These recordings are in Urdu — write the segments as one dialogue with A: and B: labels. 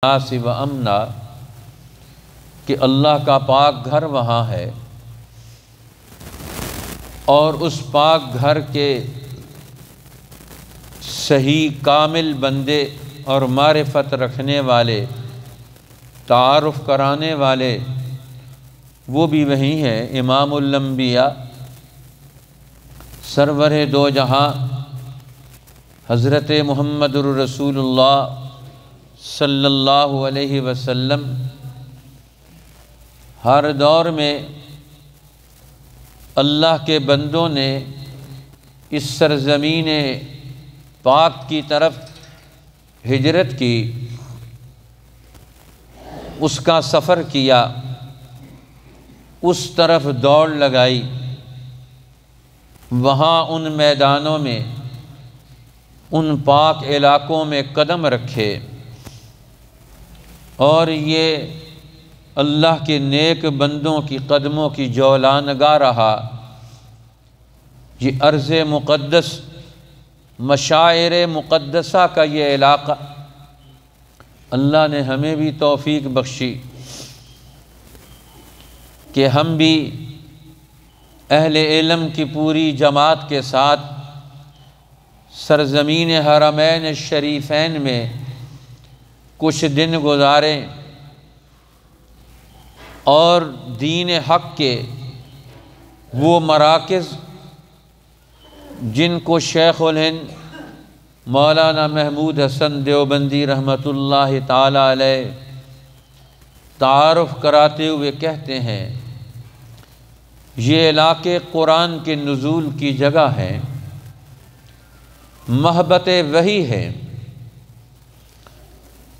A: ناس و امنا کہ اللہ کا پاک گھر وہاں ہے اور اس پاک گھر کے صحیح کامل بندے اور معرفت رکھنے والے، تعارف کرانے والے وہ بھی وہی ہیں۔ امام الانبیاء سرور دو جہاں حضرت محمد الرسول اللہ صلی اللہ علیہ وسلم ہر دور میں اللہ کے بندوں نے اس سرزمین پاک کی طرف ہجرت کی، اس کا سفر کیا، اس طرف دوڑ لگائی، وہاں ان میدانوں میں ان پاک علاقوں میں قدم رکھے، اور یہ اللہ کے نیک بندوں کی قدموں کی جولانگاہ رہا۔ یہ ارض مقدس، مشاعر مقدسہ کا یہ علاقہ اللہ نے ہمیں بھی توفیق بخشی کہ ہم بھی اہل علم کی پوری جماعت کے ساتھ سرزمین حرمین شریفین میں کچھ دن گزاریں اور دین حق کے وہ مراکز جن کو شیخ الہند مولانا محمود حسن دیوبندی رحمۃ اللہ تعالی علیہ تعارف کراتے ہوئے کہتے ہیں، یہ علاقے قرآن کے نزول کی جگہ ہیں، محبت وحی ہے،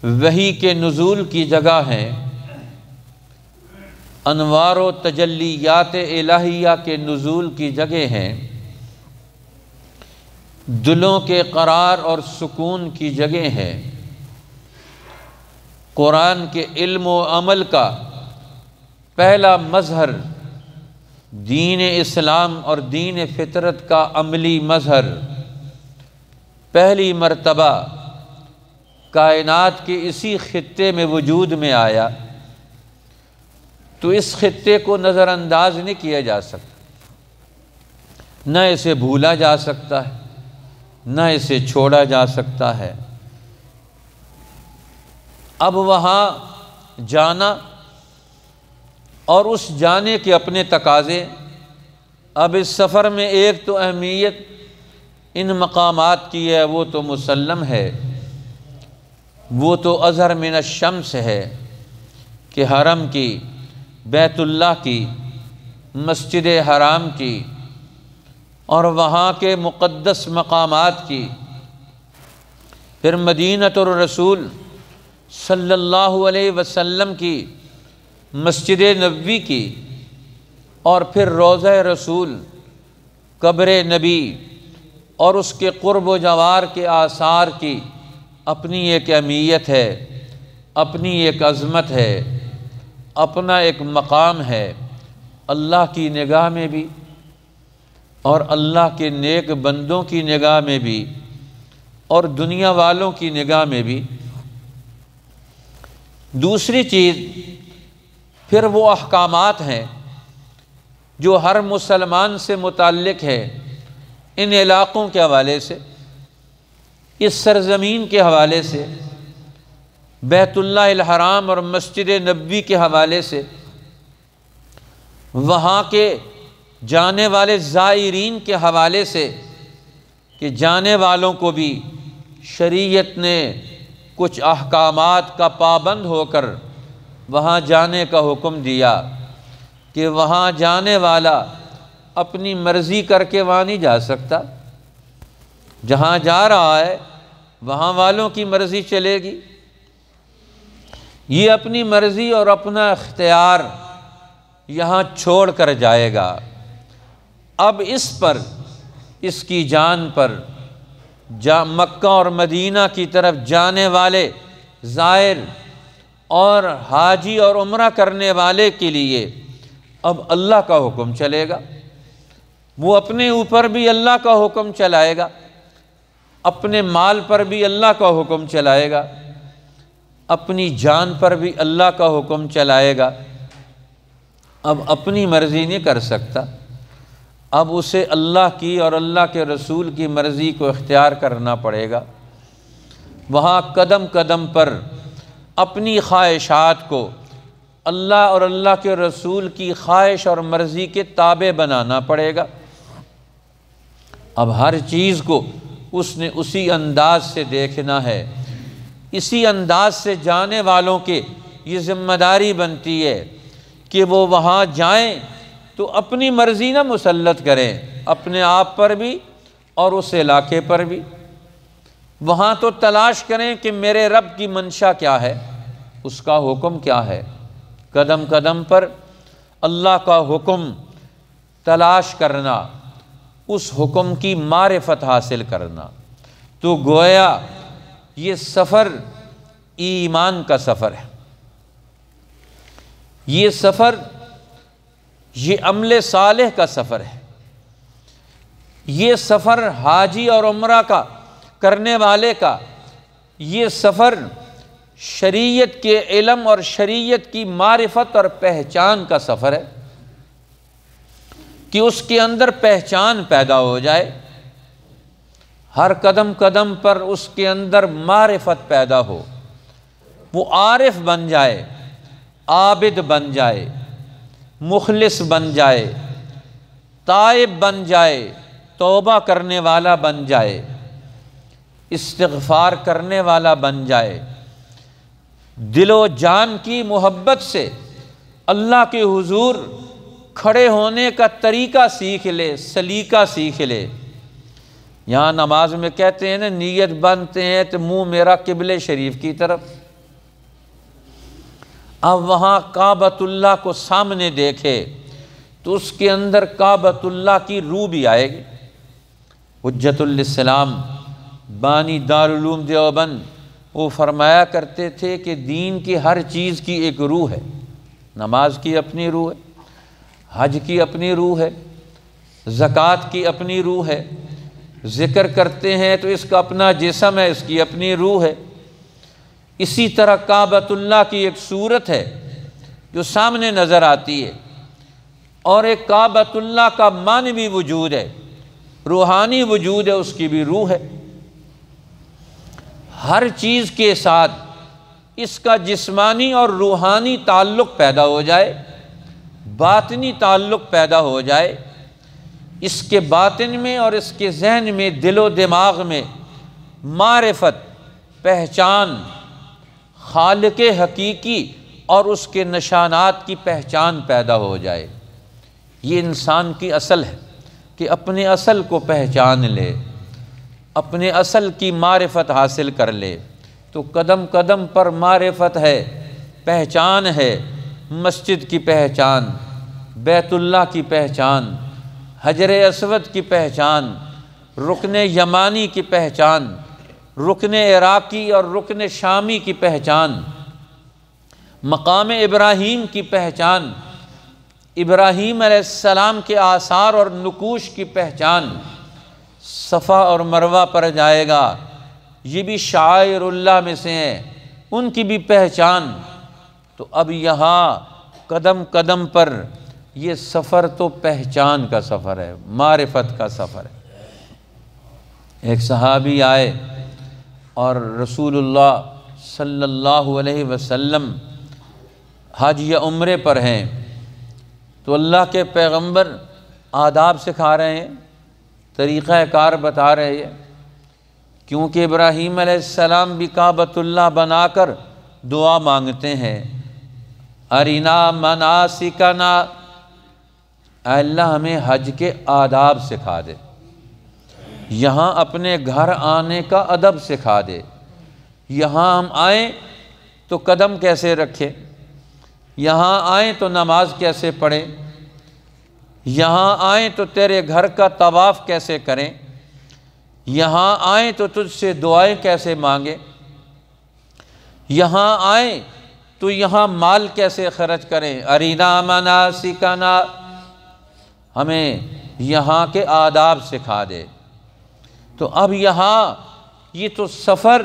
A: وحی کے نزول کی جگہ ہیں، انوار و تجلیات الہیہ کے نزول کی جگہ ہیں، دلوں کے قرار اور سکون کی جگہ ہے، قرآن کے علم و عمل کا پہلا مظہر، دین اسلام اور دین فطرت کا عملی مظہر پہلی مرتبہ کائنات کے اسی خطے میں وجود میں آیا، تو اس خطے کو نظر انداز نہیں کیا جا سکتا، نہ اسے بھولا جا سکتا ہے، نہ اسے چھوڑا جا سکتا ہے۔ اب وہاں جانا اور اس جانے کے اپنے تقاضے، اب اس سفر میں ایک تو اہمیت ان مقامات کی ہے، وہ تو مسلم ہے، وہ تو اظہر من الشمس ہے کہ حرم کی، بیت اللہ کی، مسجد حرام کی اور وہاں کے مقدس مقامات کی، پھر مدینۃ الرسول صلی اللہ علیہ وسلم کی مسجد نبوی کی، اور پھر روضہ رسول، قبر نبی اور اس کے قرب و جوار کے آثار کی اپنی ایک اہمیت ہے، اپنی ایک عظمت ہے، اپنا ایک مقام ہے، اللہ کی نگاہ میں بھی اور اللہ کے نیک بندوں کی نگاہ میں بھی اور دنیا والوں کی نگاہ میں بھی۔ دوسری چیز پھر وہ احکامات ہیں جو ہر مسلمان سے متعلق ہے، ان علاقوں کے حوالے سے، اس سرزمین کے حوالے سے، بیت اللہ الحرام اور مسجد نبوی کے حوالے سے، وہاں کے جانے والے زائرین کے حوالے سے کہ جانے والوں کو بھی شریعت نے کچھ احکامات کا پابند ہو کر وہاں جانے کا حکم دیا کہ وہاں جانے والا اپنی مرضی کر کے وہاں نہیں جا سکتا، جہاں جا رہا ہے وہاں والوں کی مرضی چلے گی، یہ اپنی مرضی اور اپنا اختیار یہاں چھوڑ کر جائے گا۔ اب اس پر، اس کی جان پر مکہ اور مدینہ کی طرف جانے والے زائر اور حاجی اور عمرہ کرنے والے کے لیے اب اللہ کا حکم چلے گا، وہ اپنے اوپر بھی اللہ کا حکم چلائے گا، اپنے مال پر بھی اللہ کا حکم چلائے گا، اپنی جان پر بھی اللہ کا حکم چلائے گا، اب اپنی مرضی نہیں کر سکتا، اب اسے اللہ کی اور اللہ کے رسول کی مرضی کو اختیار کرنا پڑے گا۔ وہاں قدم قدم پر اپنی خواہشات کو اللہ اور اللہ کے رسول کی خواہش اور مرضی کے تابع بنانا پڑے گا۔ اب ہر چیز کو اس نے اسی انداز سے دیکھنا ہے، اسی انداز سے جانے والوں کے یہ ذمہ داری بنتی ہے کہ وہ وہاں جائیں تو اپنی مرضی نہ مسلط کریں، اپنے آپ پر بھی اور اس علاقے پر بھی۔ وہاں تو تلاش کریں کہ میرے رب کی منشا کیا ہے، اس کا حکم کیا ہے، قدم قدم پر اللہ کا حکم تلاش کرنا، اس حکم کی معرفت حاصل کرنا۔ تو گویا یہ سفر ایمان کا سفر ہے، یہ سفر یہ عمل صالح کا سفر ہے، یہ سفر حاجی اور عمرہ کا کرنے والے کا، یہ سفر شریعت کے علم اور شریعت کی معرفت اور پہچان کا سفر ہے کہ اس کے اندر پہچان پیدا ہو جائے، ہر قدم قدم پر اس کے اندر معرفت پیدا ہو، وہ عارف بن جائے، عابد بن جائے، مخلص بن جائے، تائب بن جائے، توبہ کرنے والا بن جائے، استغفار کرنے والا بن جائے، دل و جان کی محبت سے اللہ کے حضور کھڑے ہونے کا طریقہ سیکھ لے، سلیقہ سیکھ لے۔ یہاں نماز میں کہتے ہیں نا، نیت باندھتے ہیں تو منہ میرا قبلہ شریف کی طرف۔ اب وہاں کعبۃ اللہ کو سامنے دیکھے تو اس کے اندر کعبۃ اللہ کی روح بھی آئے گی۔ حجت الاسلام بانی دارالعلوم دیوبند وہ فرمایا کرتے تھے کہ دین کی ہر چیز کی ایک روح ہے، نماز کی اپنی روح ہے، حج کی اپنی روح ہے، زکوٰۃ کی اپنی روح ہے، ذکر کرتے ہیں تو اس کا اپنا جسم ہے، اس کی اپنی روح ہے۔ اسی طرح کعبۃ اللہ کی ایک صورت ہے جو سامنے نظر آتی ہے، اور ایک کعبۃ اللہ کا معنوی وجود ہے، روحانی وجود ہے، اس کی بھی روح ہے۔ ہر چیز کے ساتھ اس کا جسمانی اور روحانی تعلق پیدا ہو جائے، باطنی تعلق پیدا ہو جائے، اس کے باطن میں اور اس کے ذہن میں، دل و دماغ میں معرفت، پہچان، خالق حقیقی اور اس کے نشانات کی پہچان پیدا ہو جائے۔ یہ انسان کی اصل ہے کہ اپنے اصل کو پہچان لے، اپنے اصل کی معرفت حاصل کر لے۔ تو قدم قدم پر معرفت ہے، پہچان ہے، مسجد کی پہچان، بیت اللہ کی پہچان، حجر اسود کی پہچان، رکن یمانی کی پہچان، رکن عراقی اور رکن شامی کی پہچان، مقام ابراہیم کی پہچان، ابراہیم علیہ السلام کے آثار اور نقوش کی پہچان، صفا اور مروہ پر جائے گا، یہ بھی شعائر اللہ میں سے ہیں، ان کی بھی پہچان۔ تو اب یہاں قدم قدم پر یہ سفر تو پہچان کا سفر ہے، معرفت کا سفر ہے۔ ایک صحابی آئے اور رسول اللہ صلی اللہ علیہ وسلم حج یا عمرے پر ہیں، تو اللہ کے پیغمبر آداب سکھا رہے ہیں، طریقہ کار بتا رہے ہیں، کیونکہ ابراہیم علیہ السلام بھی کعبۃ اللہ بنا کر دعا مانگتے ہیں، ارینا مناسکنا، اے اللہ ہمیں حج کے آداب سکھا دے، یہاں اپنے گھر آنے کا ادب سکھا دے، یہاں ہم آئیں تو قدم کیسے رکھیں، یہاں آئیں تو نماز کیسے پڑھیں، یہاں آئیں تو تیرے گھر کا طواف کیسے کریں، یہاں آئیں تو تجھ سے دعائیں کیسے مانگیں، یہاں آئیں تو یہاں مال کیسے خرچ کریں، ارینا مناسکنا، ہمیں یہاں کے آداب سکھا دے۔ تو اب یہاں یہ تو سفر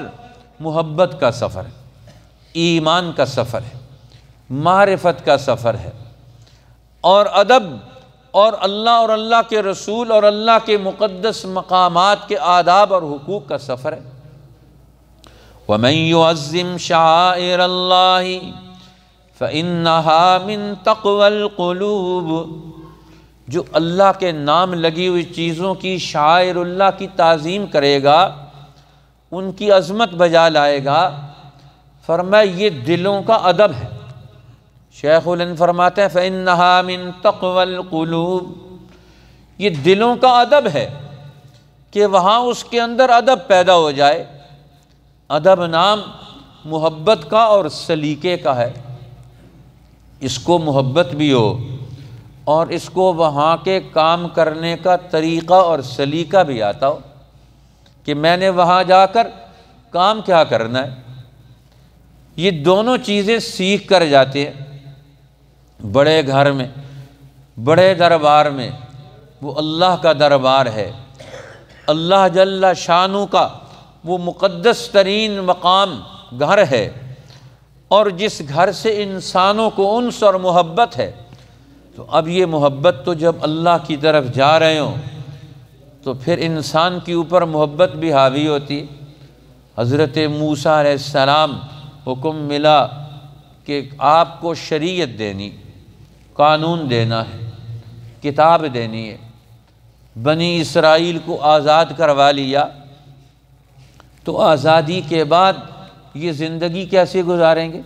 A: محبت کا سفر ہے، ایمان کا سفر ہے، معرفت کا سفر ہے، اور ادب اور اللہ کے رسول اور اللہ کے مقدس مقامات کے آداب اور حقوق کا سفر ہے۔ وَمَن يُعَظِّمْ شَعَائِرَ اللَّهِ فَإِنَّهَا مِن تَقْوَى الْقُلُوبِ، جو اللہ کے نام لگی ہوئی چیزوں کی، شعائر اللہ کی تعظیم کرے گا، ان کی عظمت بجا لائے گا، فرمایا یہ دلوں کا ادب ہے۔ شیخ الہند فرماتے ہیں فَإِنَّهَا مِن تَقْوَى الْقُلُوبِ، یہ دلوں کا ادب ہے کہ وہاں اس کے اندر ادب پیدا ہو جائے۔ ادب نام محبت کا اور سلیقے کا ہے، اس کو محبت بھی ہو اور اس کو وہاں کے کام کرنے کا طریقہ اور سلیقہ بھی آتا ہو کہ میں نے وہاں جا کر کام کیا کرنا ہے۔ یہ دونوں چیزیں سیکھ کر جاتے ہیں۔ بڑے گھر میں، بڑے دربار میں، وہ اللہ کا دربار ہے، اللہ جل شانہ کا وہ مقدس ترین مقام گھر ہے، اور جس گھر سے انسانوں کو انس اور محبت ہے، تو اب یہ محبت تو جب اللہ کی طرف جا رہے ہوں تو پھر انسان کے اوپر محبت بھی حاوی ہوتی ہے۔ حضرت موسیٰ علیہ السلام حکم ملا کہ آپ کو شریعت دینی، قانون دینا ہے، کتاب دینی ہے۔ بنی اسرائیل کو آزاد کروا لیا، تو آزادی کے بعد یہ زندگی کیسے گزاریں گے؟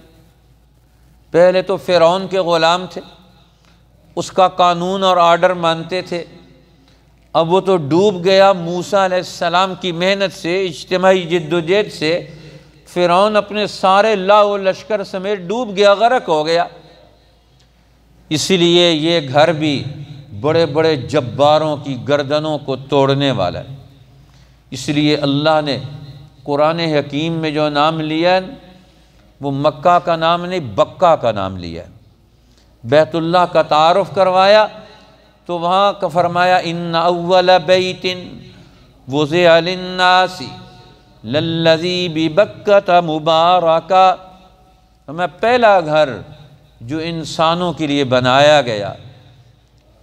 A: پہلے تو فرعون کے غلام تھے، اس کا قانون اور آرڈر مانتے تھے، اب وہ تو ڈوب گیا۔ موسیٰ علیہ السلام کی محنت سے، اجتماعی جد و جہد سے فرعون اپنے سارے لاؤ و لشکر سمیت ڈوب گیا، غرق ہو گیا۔ اسی لیے یہ گھر بھی بڑے بڑے جباروں کی گردنوں کو توڑنے والا ہے۔ اس لیے اللہ نے قرآن حکیم میں جو نام لیا ہے وہ مکہ کا نام نہیں، بکہ کا نام لیا ہے۔ بیت اللہ کا تعارف کروایا تو وہاں کا فرمایا ان اول بیت وضع للناس للذی ببکۃ مبارکا، میں پہلا گھر جو انسانوں کے لیے بنایا گیا،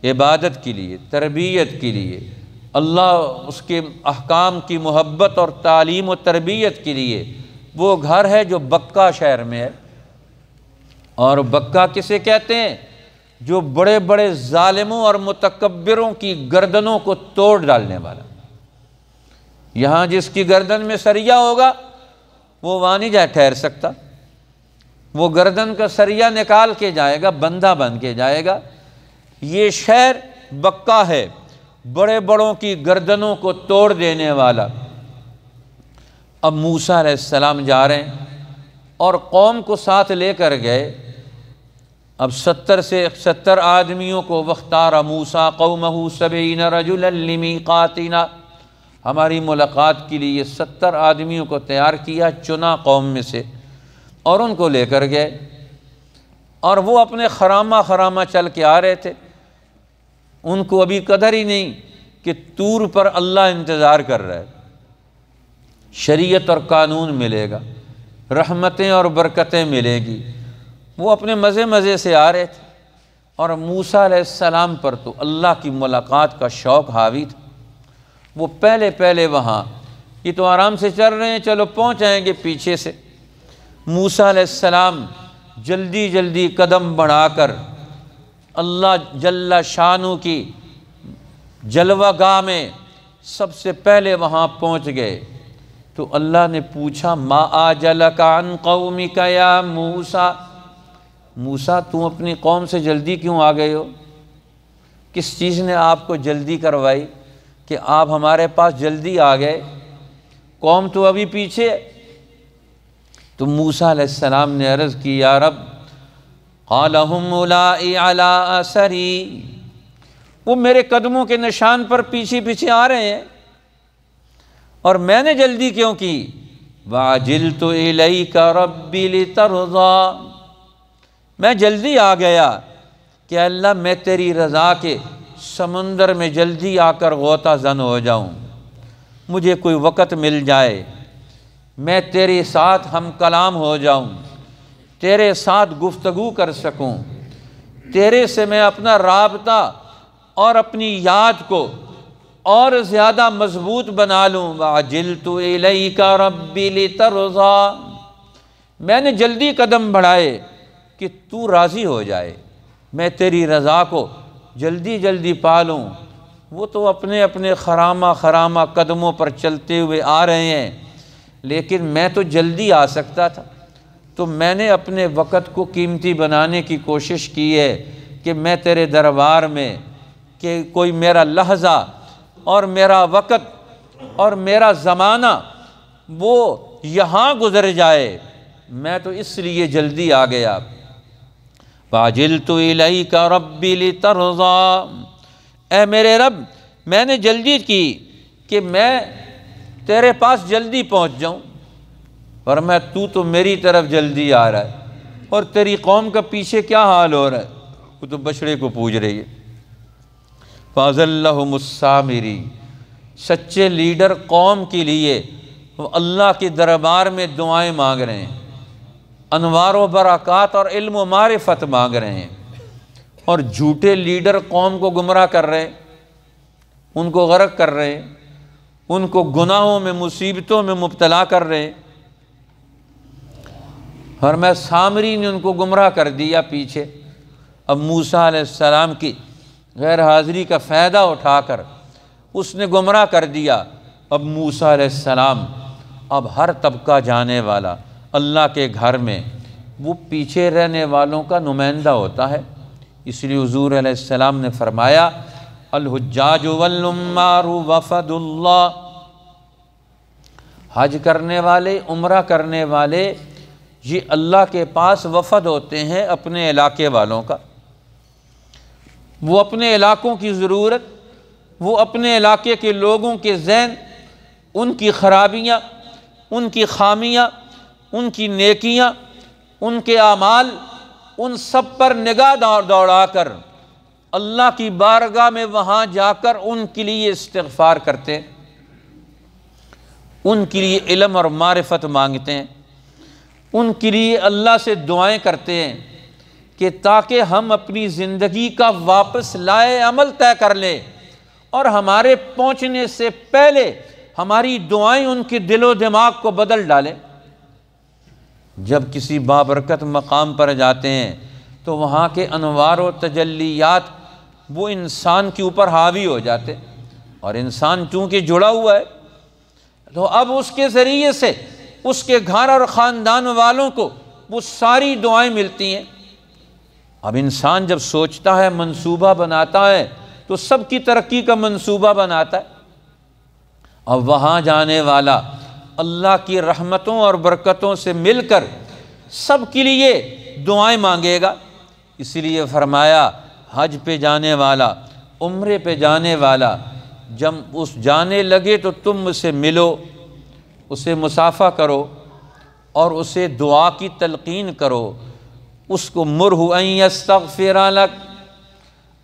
A: عبادت کے لیے، تربیت کے لیے، اللہ اس کے احکام کی محبت اور تعلیم و تربیت کے لیے، وہ گھر ہے جو بکہ شہر میں ہے۔ اور بکہ کسے کہتے ہیں؟ جو بڑے بڑے ظالموں اور متکبروں کی گردنوں کو توڑ ڈالنے والا۔ یہاں جس کی گردن میں سریا ہوگا وہ وہاں نہیں جا ٹھہر سکتا، وہ گردن کا سریا نکال کے جائے گا، بندہ بن کے جائے گا۔ یہ شہر بکہ ہے، بڑے بڑوں کی گردنوں کو توڑ دینے والا۔ اب موسیٰ علیہ السلام جا رہے ہیں اور قوم کو ساتھ لے کر گئے۔ اب 70 آدمیوں کو واختار موسیٰ قومہ 70 رجلا لمیقاتنا، ہماری ملاقات کے لیے 70 آدمیوں کو تیار کیا، چنا قوم میں سے، اور ان کو لے کر گئے۔ اور وہ اپنے خرامہ چل کے آ رہے تھے، ان کو ابھی قدر ہی نہیں کہ طور پر اللہ انتظار کر رہا ہے، شریعت اور قانون ملے گا، رحمتیں اور برکتیں ملے گی۔ وہ اپنے مزے سے آ رہے تھے، اور موسیٰ علیہ السلام پر تو اللہ کی ملاقات کا شوق حاوی تھا۔ وہ پہلے وہاں، یہ تو آرام سے چل رہے ہیں، چلو پہنچ جائیں گے پیچھے سے۔ موسیٰ علیہ السلام جلدی قدم بڑھا کر اللہ جل شانہ کی جلوہ گاہ میں سب سے پہلے وہاں پہنچ گئے۔ تو اللہ نے پوچھا ما آجلک عن قومک یا موسیٰ، موسیٰ تم اپنی قوم سے جلدی کیوں آ گئے ہو؟ کس چیز نے آپ کو جلدی کروائی کہ آپ ہمارے پاس جلدی آ گئے؟ قوم تو ابھی پیچھے۔ تو موسیٰ علیہ السلام نے عرض کی یا رب، قال هم اولائی علی اثری، وہ میرے قدموں کے نشان پر پیچھے آ رہے ہیں، اور میں نے جلدی کیوں کی؟ وعجلت الیک ربی لترضی، میں جلدی آ گیا کہ اللہ میں تیری رضا کے سمندر میں جلدی آ کر غوطہ زن ہو جاؤں، مجھے کوئی وقت مل جائے، میں تیرے ساتھ ہم کلام ہو جاؤں، تیرے ساتھ گفتگو کر سکوں، تیرے سے میں اپنا رابطہ اور اپنی یاد کو اور زیادہ مضبوط بنا لوں۔ وَعَجِلْتُ إِلَيْكَ رَبِّ لِتَرْضَىٰ، میں نے جلدی قدم بڑھائے کہ تو راضی ہو جائے، میں تیری رضا کو جلدی جلدی پالوں۔ وہ تو اپنے اپنے خرامہ قدموں پر چلتے ہوئے آ رہے ہیں، لیکن میں تو جلدی آ سکتا تھا، تو میں نے اپنے وقت کو قیمتی بنانے کی کوشش کی ہے کہ میں تیرے دربار میں کہ کوئی میرا لحظہ اور میرا وقت اور میرا زمانہ وہ یہاں گزر جائے، میں تو اس لیے جلدی آ گیا۔ وَعَجِلْتُ إِلَيْكَ رَبِّ لِتَرْضَىٰ، اے میرے رب میں نے جلدی کی کہ میں تیرے پاس جلدی پہنچ جاؤں، فرمایا تو میری طرف جلدی آ رہا ہے، اور تیری قوم کا پیچھے کیا حال ہو رہا ہے؟ وہ تو بچڑے کو پوج رہی ہے۔ فَأَزَلَّهُمُ السَّامِرِي، سچے لیڈر قوم کے لیے وہ اللہ کے دربار میں دعائیں مانگ رہے ہیں، انوار و برکات اور علم و معرفت مانگ رہے ہیں، اور جھوٹے لیڈر قوم کو گمراہ کر رہے ہیں، ان کو غرق کر رہے ہیں، ان کو گناہوں میں مصیبتوں میں مبتلا کر رہے ہیں۔ اور میں سامری نے ان کو گمراہ کر دیا پیچھے۔ اب موسیٰ علیہ السلام کی غیر حاضری کا فائدہ اٹھا کر اس نے گمراہ کر دیا۔ اب موسیٰ علیہ السلام اب ہر طبقہ جانے والا اللہ کے گھر میں وہ پیچھے رہنے والوں کا نمائندہ ہوتا ہے، اس لیے حضور علیہ السلام نے فرمایا الحجاج والعمار وفد اللہ، حج کرنے والے عمرہ کرنے والے یہ اللہ کے پاس وفد ہوتے ہیں اپنے علاقے والوں کا۔ وہ اپنے علاقوں کی ضرورت، وہ اپنے علاقے کے لوگوں کے ذہن، ان کی خرابیاں، ان کی خامیاں، ان کی نیکیاں، ان کے اعمال، ان سب پر نگاہ دوڑا کر اللہ کی بارگاہ میں وہاں جا کر ان کے لیے استغفار کرتے ہیں، ان کے لیے علم اور معرفت مانگتے ہیں، ان کے لیے اللہ سے دعائیں کرتے ہیں کہ تاکہ ہم اپنی زندگی کا واپس لائے عمل طے کر لیں، اور ہمارے پہنچنے سے پہلے ہماری دعائیں ان کے دل و دماغ کو بدل ڈالیں۔ جب کسی بابرکت مقام پر جاتے ہیں تو وہاں کے انوار و تجلیات وہ انسان کے اوپر حاوی ہو جاتے، اور انسان چونکہ جڑا ہوا ہے تو اب اس کے ذریعے سے اس کے گھر اور خاندان والوں کو وہ ساری دعائیں ملتی ہیں۔ اب انسان جب سوچتا ہے، منصوبہ بناتا ہے، تو سب کی ترقی کا منصوبہ بناتا ہے۔ اب وہاں جانے والا اللہ کی رحمتوں اور برکتوں سے مل کر سب کے لیے دعائیں مانگے گا۔ اس لیے فرمایا حج پہ جانے والا، عمرے پہ جانے والا جب اس جانے لگے تو تم اسے ملو، اسے مصافحہ کرو اور اسے دعا کی تلقین کرو، اس کو مرہ ان یستغفر لک،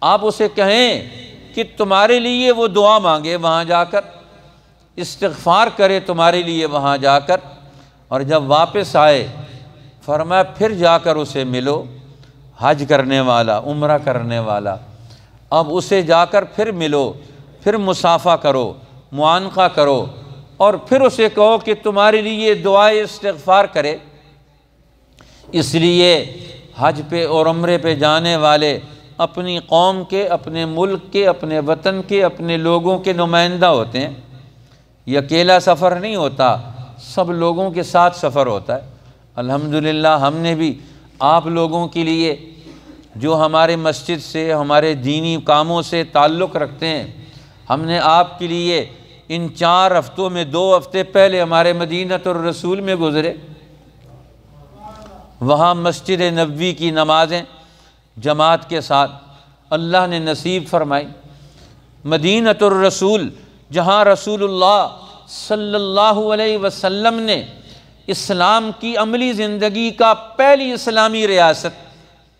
A: آپ اسے کہیں کہ تمہارے لیے وہ دعا مانگے وہاں جا کر، استغفار کرے تمہارے لیے وہاں جا کر، اور جب واپس آئے فرمایا پھر جا کر اسے ملو، حج کرنے والا، عمرہ کرنے والا، اب اسے جا کر پھر ملو، پھر مصافحہ کرو، معانقہ کرو، اور پھر اسے کہو کہ تمہارے لیے دعائے استغفار کرے۔ اس لیے حج پہ اور عمرے پہ جانے والے اپنی قوم کے، اپنے ملک کے، اپنے وطن کے، اپنے لوگوں کے نمائندہ ہوتے ہیں۔ یہ اکیلا سفر نہیں ہوتا، سب لوگوں کے ساتھ سفر ہوتا ہے۔ الحمدللہ ہم نے بھی آپ لوگوں کے لیے جو ہمارے مسجد سے، ہمارے دینی کاموں سے تعلق رکھتے ہیں، ہم نے آپ کے لیے ان 4 ہفتوں میں 2 ہفتے پہلے ہمارے مدینۃ الرسول میں گزرے، وہاں مسجد نبوی کی نمازیں جماعت کے ساتھ اللہ نے نصیب فرمائی۔ مدینۃ الرسول جہاں رسول اللہ صلی اللہ علیہ وسلم نے اسلام کی عملی زندگی کا پہلی اسلامی ریاست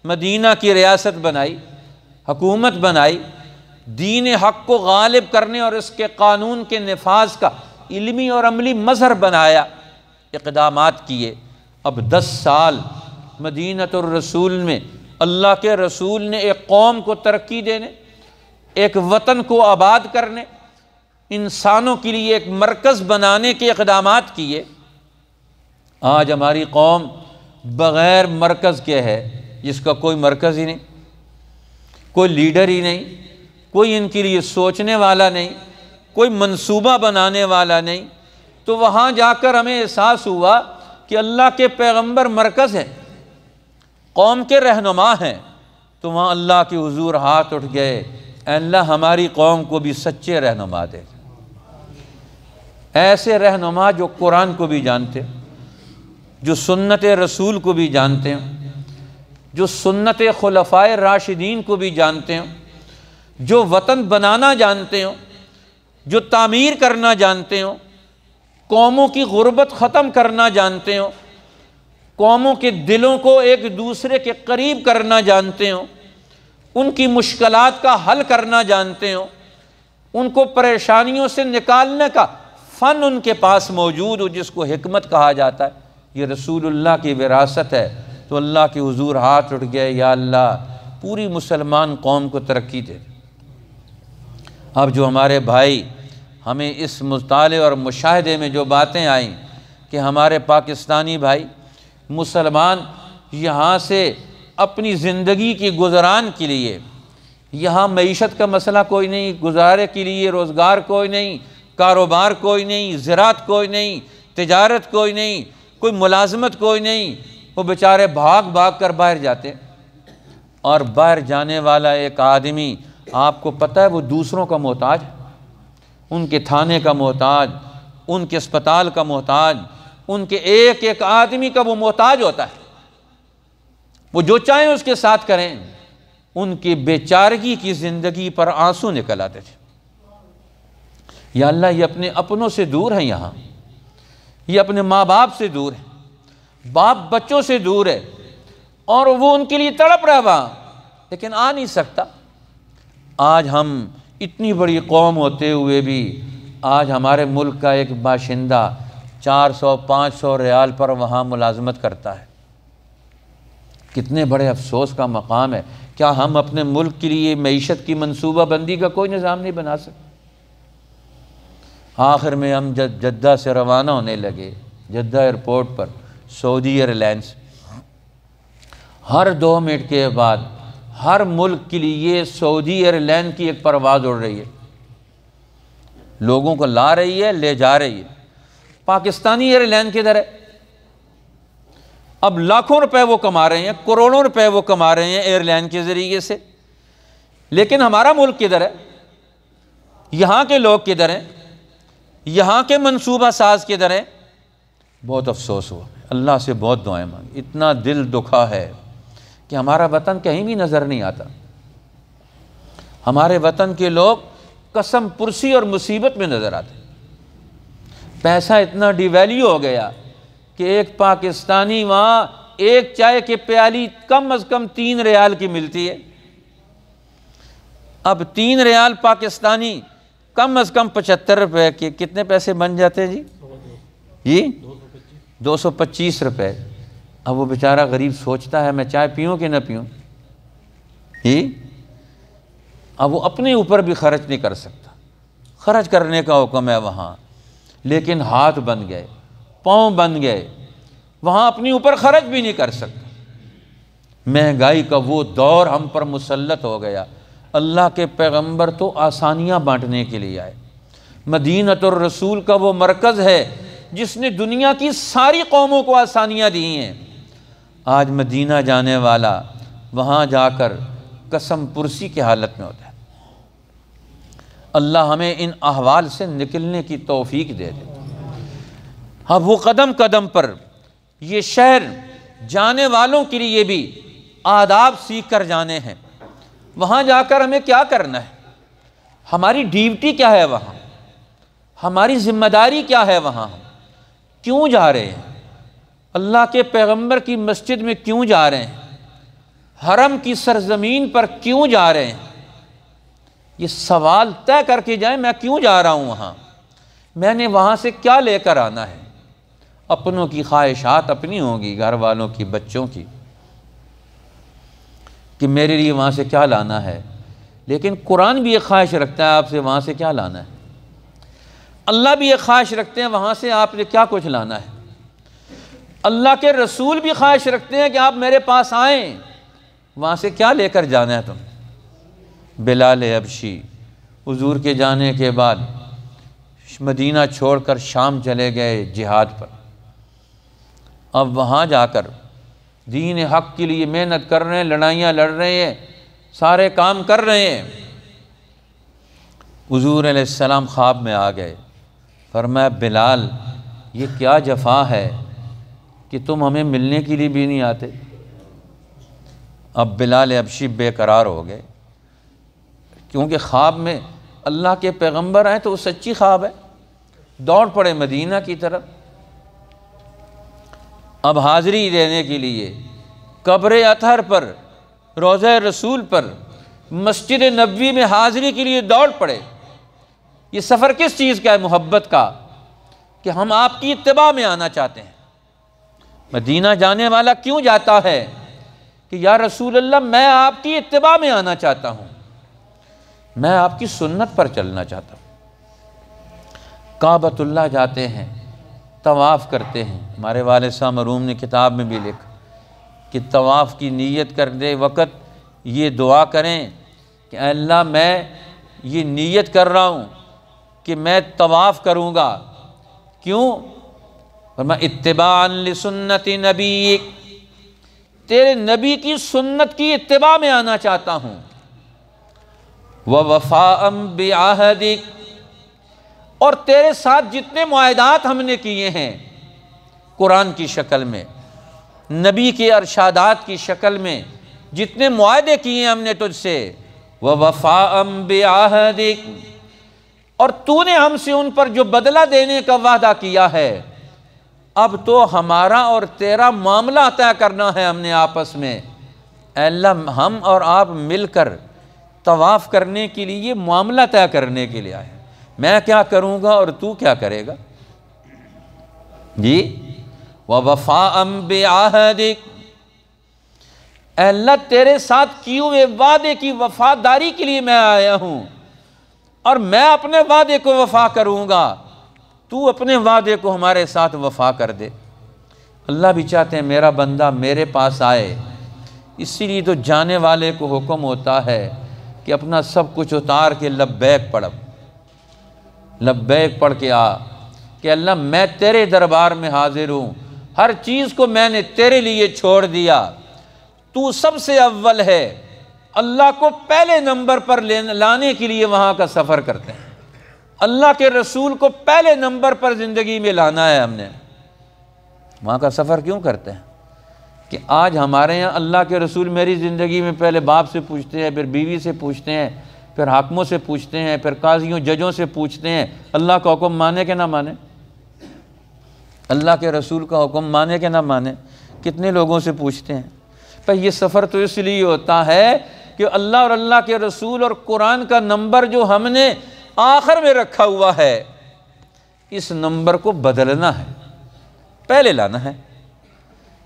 A: مدینہ کی ریاست بنائی، حکومت بنائی، دین حق کو غالب کرنے اور اس کے قانون کے نفاذ کا علمی اور عملی مظہر بنایا، اقدامات کیے۔ اب 10 سال مدینۃ الرسول میں اللہ کے رسول نے ایک قوم کو ترقی دینے، ایک وطن کو آباد کرنے، انسانوں کے لیے ایک مرکز بنانے کے اقدامات کیے۔ آج ہماری قوم بغیر مرکز کے ہے، جس کا کوئی مرکز ہی نہیں، کوئی لیڈر ہی نہیں، کوئی ان کے لیے سوچنے والا نہیں، کوئی منصوبہ بنانے والا نہیں۔ تو وہاں جا کر ہمیں احساس ہوا کہ اللہ کے پیغمبر مرکز ہیں، قوم کے رہنما ہیں، تو وہاں اللہ کے حضور ہاتھ اٹھ گئے، اے اللہ ہماری قوم کو بھی سچے رہنما دے، ایسے رہنما جو قرآن کو بھی جانتے، جو سنت رسول کو بھی جانتے ہیں، جو سنت خلفائے راشدین کو بھی جانتے ہیں، جو وطن بنانا جانتے ہوں، جو تعمیر کرنا جانتے ہوں، قوموں کی غربت ختم کرنا جانتے ہوں، قوموں کے دلوں کو ایک دوسرے کے قریب کرنا جانتے ہوں، ان کی مشکلات کا حل کرنا جانتے ہوں، ان کو پریشانیوں سے نکالنے کا فن ان کے پاس موجود ہو، جس کو حکمت کہا جاتا ہے، یہ رسول اللہ کی وراثت ہے۔ تو اللہ کے حضور ہاتھ اٹھ گئے، یا اللہ پوری مسلمان قوم کو ترقی دے۔ اب جو ہمارے بھائی ہمیں اس مطالعے اور مشاہدے میں جو باتیں آئیں کہ ہمارے پاکستانی بھائی مسلمان یہاں سے اپنی زندگی کی گزران کے لیے، یہاں معیشت کا مسئلہ کوئی نہیں، گزارے کے لیے روزگار کوئی نہیں، کاروبار کوئی نہیں، زراعت کوئی نہیں، تجارت کوئی نہیں، کوئی ملازمت کوئی نہیں، وہ بیچارے بھاگ بھاگ کر باہر جاتے، اور باہر جانے والا ایک آدمی آپ کو پتہ ہے وہ دوسروں کا محتاج، ان کے تھانے کا محتاج، ان کے اسپتال کا محتاج، ان کے ایک ایک آدمی کا وہ محتاج ہوتا ہے، وہ جو چاہیں اس کے ساتھ کریں۔ ان کی بیچارگی کی زندگی پر آنسو نکل آتے تھے، یا اللہ یہ اپنے اپنوں سے دور ہیں، یہاں یہ اپنے ماں باپ سے دور ہے، باپ بچوں سے دور ہے، اور وہ ان کے لیے تڑپ رہا وہاں، لیکن آ نہیں سکتا۔ آج ہم اتنی بڑی قوم ہوتے ہوئے بھی آج ہمارے ملک کا ایک باشندہ 400-500 ریال پر وہاں ملازمت کرتا ہے۔ کتنے بڑے افسوس کا مقام ہے، کیا ہم اپنے ملک کے لیے معیشت کی منصوبہ بندی کا کوئی نظام نہیں بنا سکتے؟ آخر میں ہم جدہ سے روانہ ہونے لگے، جدہ ایئرپورٹ پر سعودی ایئر لائنس، ہر 2 منٹ کے بعد ہر ملک کے لیے سعودی ایئر لائن کی ایک پرواز اڑ رہی ہے، لوگوں کو لا رہی ہے، لے جا رہی ہے۔ پاکستانی ایئر لائن کدھر ہے؟ اب لاکھوں روپے وہ کما رہے ہیں، کروڑوں روپے وہ کما رہے ہیں ایئر لائن کے ذریعے سے، لیکن ہمارا ملک کدھر ہے؟ یہاں کے لوگ کدھر ہیں؟ یہاں کے منصوبہ ساز کدھر ہیں؟ بہت افسوس ہوا، اللہ سے بہت دعائیں مانگی، اتنا دل دکھا ہے کہ ہمارا وطن کہیں بھی نظر نہیں آتا۔ ہمارے وطن کے لوگ قسم پرسی اور مصیبت میں نظر آتے، پیسہ اتنا ڈی ویلیو ہو گیا کہ ایک پاکستانی وہاں ایک چائے کی پیالی کم از کم 3 ریال کی ملتی ہے۔ اب 3 ریال پاکستانی کم از کم 75 روپے کے کتنے پیسے بن جاتے ہیں جی 225 روپے۔ اب وہ بیچارہ غریب سوچتا ہے میں چائے پیوں کہ نہ پیوں، اب وہ اپنے اوپر بھی خرچ نہیں کر سکتا، خرچ کرنے کا حکم ہے وہاں، لیکن ہاتھ بن گئے، پاؤں بن گئے، وہاں اپنے اوپر خرچ بھی نہیں کر سکتا۔ مہنگائی کا وہ دور ہم پر مسلط ہو گیا۔ اللہ کے پیغمبر تو آسانیاں بانٹنے کے لیے آئے، مدینۃ الرسول کا وہ مرکز ہے جس نے دنیا کی ساری قوموں کو آسانیاں دی ہیں۔ آج مدینہ جانے والا وہاں جا کر قسم پرسی کی حالت میں ہوتا ہے۔ اللہ ہمیں ان احوال سے نکلنے کی توفیق دے دے۔ اب وہ قدم قدم پر یہ شہر جانے والوں کے لیے بھی آداب سیکھ کر جانے ہیں۔ وہاں جا کر ہمیں کیا کرنا ہے، ہماری ڈیوٹی کیا ہے، وہاں ہماری ذمہ داری کیا ہے، وہاں ہم کیوں جا رہے ہیں، اللہ کے پیغمبر کی مسجد میں کیوں جا رہے ہیں، حرم کی سرزمین پر کیوں جا رہے ہیں۔ یہ سوال طے کر کے جائیں، میں کیوں جا رہا ہوں وہاں، میں نے وہاں سے کیا لے کر آنا ہے۔ اپنوں کی خواہشات اپنی ہوں گی، گھر والوں کی، بچوں کی، کہ میرے لیے وہاں سے کیا لانا ہے، لیکن قرآن بھی ایک خواہش رکھتا ہے آپ سے وہاں سے کیا لانا ہے، اللہ بھی ایک خواہش رکھتے ہیں وہاں سے آپ نے کیا کچھ لانا ہے، اللہ کے رسول بھی خواہش رکھتے ہیں کہ آپ میرے پاس آئیں، وہاں سے کیا لے کر جانا ہے تم۔ بلال حبشی حضور کے جانے کے بعد مدینہ چھوڑ کر شام چلے گئے جہاد پر، اب وہاں جا کر دین حق کے لیے محنت کر رہے ہیں، لڑائیاں لڑ رہے ہیں، سارے کام کر رہے ہیں۔ حضور علیہ السلام خواب میں آ گئے، فرمایا بلال یہ کیا جفا ہے کہ تم ہمیں ملنے کے لیے بھی نہیں آتے۔ اب بلال حبشی بے قرار ہو گئے، کیونکہ خواب میں اللہ کے پیغمبر آئے تو وہ سچی خواب ہے، دوڑ پڑے مدینہ کی طرف۔ اب حاضری دینے کے لیے قبر اطہر پر، روضہ رسول پر، مسجد نبوی میں حاضری کے لیے دوڑ پڑے۔ یہ سفر کس چیز کا ہے؟ محبت کا، کہ ہم آپ کی اتباع میں آنا چاہتے ہیں۔ مدینہ جانے والا کیوں جاتا ہے؟ کہ یا رسول اللہ میں آپ کی اتباع میں آنا چاہتا ہوں، میں آپ کی سنت پر چلنا چاہتا ہوں۔ کعبۃ اللہ جاتے ہیں، طواف کرتے ہیں۔ ہمارے والد صاحب مرحوم نے کتاب میں بھی لکھا کہ طواف کی نیت کرتے وقت یہ دعا کریں کہ اے اللہ میں یہ نیت کر رہا ہوں کہ میں طواف کروں گا، کیوں؟ فرمایا اتباعا لسنت نبیک، تیرے نبی کی سنت کی اتباع میں آنا چاہتا ہوں، ووفاء بعہدک، اور تیرے ساتھ جتنے معاہدات ہم نے کیے ہیں قرآن کی شکل میں، نبی کے ارشادات کی شکل میں جتنے معاہدے کیے ہیں ہم نے تجھ سے، ووفاء بعہدک، اور تو نے ہم سے ان پر جو بدلہ دینے کا وعدہ کیا ہے، اب تو ہمارا اور تیرا معاملہ طے کرنا ہے ہم نے آپس میں۔ اے اللہ ہم اور آپ مل کر طواف کرنے کے لیے معاملہ طے کرنے کے لیے آئے، میں کیا کروں گا اور تو کیا کرے گا جی۔ وَوَفَاءً بِعَہْدِكَ، اے اللہ تیرے ساتھ کیے ہوئے وعدے کی وفاداری کے لیے میں آیا ہوں، اور میں اپنے وعدے کو وفا کروں گا، تو اپنے وعدے کو ہمارے ساتھ وفا کر دے۔ اللہ بھی چاہتے ہیں میرا بندہ میرے پاس آئے، اسی لیے تو جانے والے کو حکم ہوتا ہے کہ اپنا سب کچھ اتار کے لبیک پڑھ، لبیک پڑھ کے آ کہ اللہ میں تیرے دربار میں حاضر ہوں، ہر چیز کو میں نے تیرے لیے چھوڑ دیا، تو سب سے اول ہے۔ اللہ کو پہلے نمبر پر لانے کے لیے وہاں کا سفر کرتے ہیں، اللہ کے رسول کو پہلے نمبر پر زندگی میں لانا ہے ہم نے، وہاں کا سفر کیوں کرتے ہیں؟ کہ آج ہمارے یہاں اللہ کے رسول میری زندگی میں پہلے باپ سے پوچھتے ہیں، پھر بیوی سے پوچھتے ہیں، پھر حاکموں سے پوچھتے ہیں، پھر قاضیوں ججوں سے پوچھتے ہیں اللہ کا حکم مانے کہ نہ مانے، اللہ کے رسول کا حکم مانے کہ نہ مانے، کتنے لوگوں سے پوچھتے ہیں۔ پر یہ سفر تو اس لیے ہوتا ہے کہ اللہ اور اللہ کے رسول اور قرآن کا نمبر جو ہم نے آخر میں رکھا ہوا ہے، اس نمبر کو بدلنا ہے، پہلے لانا ہے۔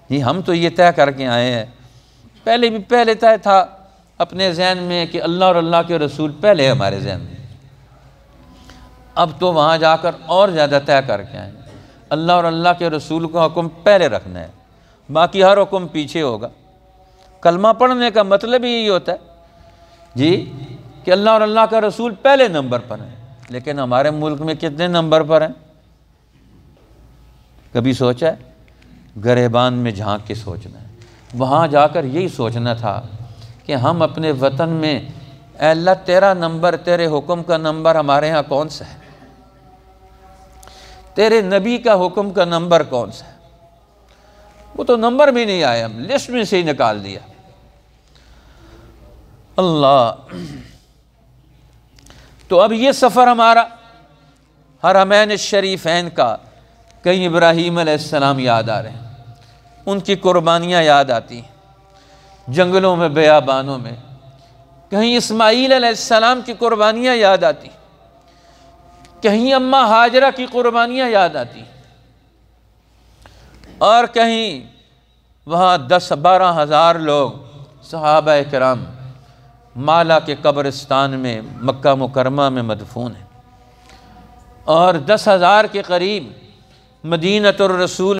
A: یہ ہم تو یہ طے کر کے آئے ہیں، پہلے بھی پہلے طے تھا اپنے ذہن میں کہ اللہ اور اللہ کے رسول پہلے ہمارے ذہن میں، اب تو وہاں جا کر اور زیادہ طے کر کے آئے ہیں، اللہ اور اللہ کے رسول کا حکم پہلے رکھنا ہے، باقی ہر حکم پیچھے ہوگا۔ کلمہ پڑھنے کا مطلب ہی یہی ہوتا ہے جی کہ اللہ اور اللہ کا رسول پہلے نمبر پر ہیں، لیکن ہمارے ملک میں کتنے نمبر پر ہیں؟ کبھی سوچا ہے؟ گریبان میں جھانک کے سوچنا ہے، وہاں جا کر یہی سوچنا تھا کہ ہم اپنے وطن میں اے اللہ تیرا نمبر، تیرے حکم کا نمبر ہمارے ہاں کون سا ہے، تیرے نبی کا حکم کا نمبر کون سا ہے؟ وہ تو نمبر بھی نہیں آیا، ہم لسٹ میں سے ہی نکال دیا۔ اللہ، تو اب یہ سفر ہمارا حرمین الشریفین کا، کہیں ابراہیم علیہ السلام یاد آ رہے ہیں، ان کی قربانیاں یاد آتی ہیں جنگلوں میں، بیابانوں میں، کہیں اسماعیل علیہ السلام کی قربانیاں یاد آتی، کہیں اماں ہاجرہ کی قربانیاں یاد آتی، اور کہیں وہاں 10-12 ہزار لوگ صحابہ کرام مالا کے قبرستان میں مکہ مکرمہ میں مدفون ہیں، اور 10,000 کے قریب مدینۃ الرسول